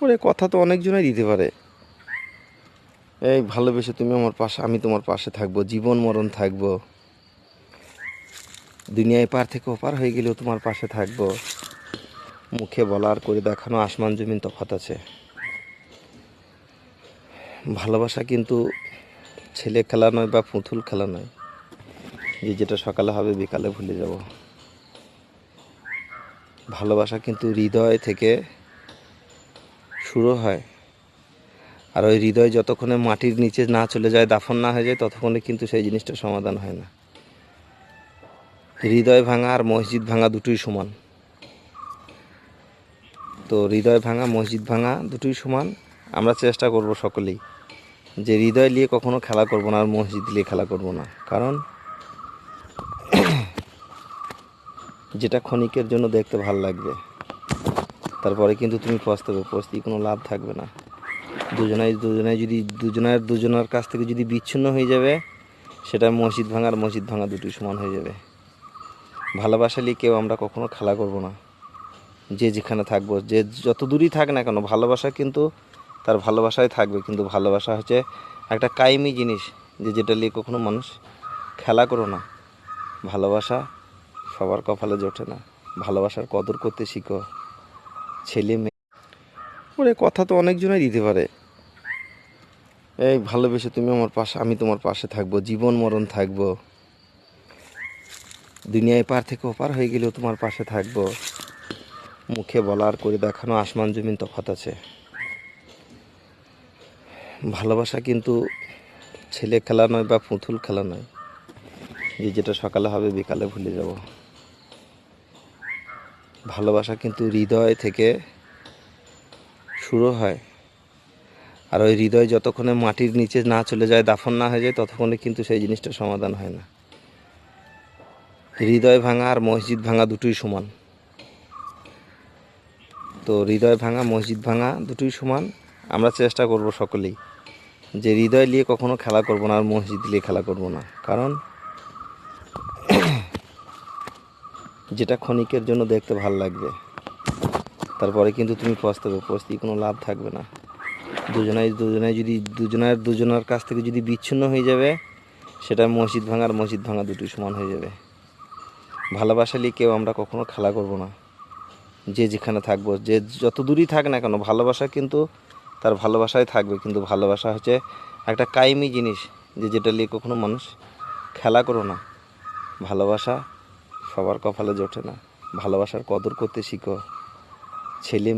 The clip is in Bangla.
ওরে কথা তো অনেকজনই দিতে পারে। এই ভালোবেসে তুমি আমার পাশে, আমি তোমার পাশে থাকবো, জীবন মরণ থাকবো, দুনিয়ায় পার থেকে ওপার হয়ে গেলেও তোমার পাশে থাকবো। মুখে বলা আর করে দেখানো আসমান জমিন তফাৎ আছে। ভালোবাসা কিন্তু ছেলে খেলা নয় বা পুতুল খেলা নয়, যে যেটা সকালে হবে বিকালে ভুলে যাব। ভালোবাসা কিন্তু হৃদয় থেকে শুরু হয়, আর ওই হৃদয় যতক্ষণে মাটির নিচে না চলে যায়, দাফন না হয়ে যায়, ততক্ষণে কিন্তু সেই জিনিসটা সমাধান হয় না। হৃদয় ভাঙা আর মসজিদ ভাঙা দুটোই সমান। তো হৃদয় ভাঙা মসজিদ ভাঙা দুটোই সমান। আমরা চেষ্টা করব সকলেই যে হৃদয় নিয়ে কখনো খেলা করব না, আর মসজিদ নিয়ে খেলা করব না। কারণ যেটা ক্ষণিকের জন্য দেখতে ভালো লাগবে, তারপরে কিন্তু তুমি পস্তাবে, পস্তিয়ে কোনো লাভ থাকবে না। দুজনের কাছ থেকে যদি বিচ্ছিন্ন হয়ে যাবে, সেটা মসজিদ ভাঙা আর মসজিদ ভাঙা দুটোই সমান হয়ে যাবে। ভালোবাসা নিয়ে কেউ আমরা কখনো খেলা করব না। যে যেখানে থাকবো, যে যত দূরই থাক না কেন, ভালোবাসা কিন্তু তার ভালোবাসায় থাকবে। কিন্তু ভালোবাসা হচ্ছে একটা কায়েমি জিনিস, যে যেটা নিয়ে কখনো মানুষ খেলা করো না। ভালোবাসা সবার কপালে জোটে না। ভালোবাসার কদর করতে শিখো, ছেলে মেয়ে। ওরে কথা তো অনেকজনই দিতে পারে। এই ভালোবেসে তুমি আমার পাশে, আমি তোমার পাশে থাকবো, জীবন মরণ থাকবো, দুনিয়ায় পার থেকে ওপার হয়ে গেলেও তোমার পাশে থাকবো। মুখে বলা আর করে দেখানো আসমান জমিন তফাৎ আছে। ভালোবাসা কিন্তু ছেলে খেলা নয় বা পুতুল খেলা নয়, যে যেটা সকালে হবে বিকালে ভুলে যাব। ভালোবাসা কিন্তু হৃদয় থেকে শুরু হয়, আর ওই হৃদয় যতক্ষণে মাটির নিচে না চলে যায়, দাফন না হয়ে যায়, ততক্ষণে কিন্তু সেই জিনিসটা সমাধান হয় না। হৃদয় ভাঙা আর মসজিদ ভাঙা দুটোই সমান। তো হৃদয় ভাঙা মসজিদ ভাঙা দুটোই সমান। আমরা চেষ্টা করব সকলেই যে হৃদয় নিয়ে কখনো খেলা করব না, আর মসজিদ নিয়ে খেলা করব না। কারণ যেটা ক্ষণিকের জন্য দেখতে ভালো লাগবে, তারপরে কিন্তু তুমি পস্তাবে, পস্তিয়ে কোনো লাভ থাকবে না। দুজনের কাছ থেকে যদি বিচ্ছিন্ন হয়ে যাবে, সেটা মসজিদ ভাঙা আর মসজিদ ভাঙা দুটোই সমান হয়ে যাবে। ভালোবাসা নিয়ে কেউ আমরা কখনো খেলা করব না। যে যেখানে থাকবো, যে যত দূরই থাক না কেন, ভালোবাসা কিন্তু তার ভালোবাসায় থাকবে। কিন্তু ভালোবাসা হচ্ছে একটা কায়েমি জিনিস, যে যেটা নিয়ে কখনো মানুষ খেলা করো না। ভালোবাসা সবার কপালে জোটে না। ভালোবাসার কদর করতে শিখো, ছেলে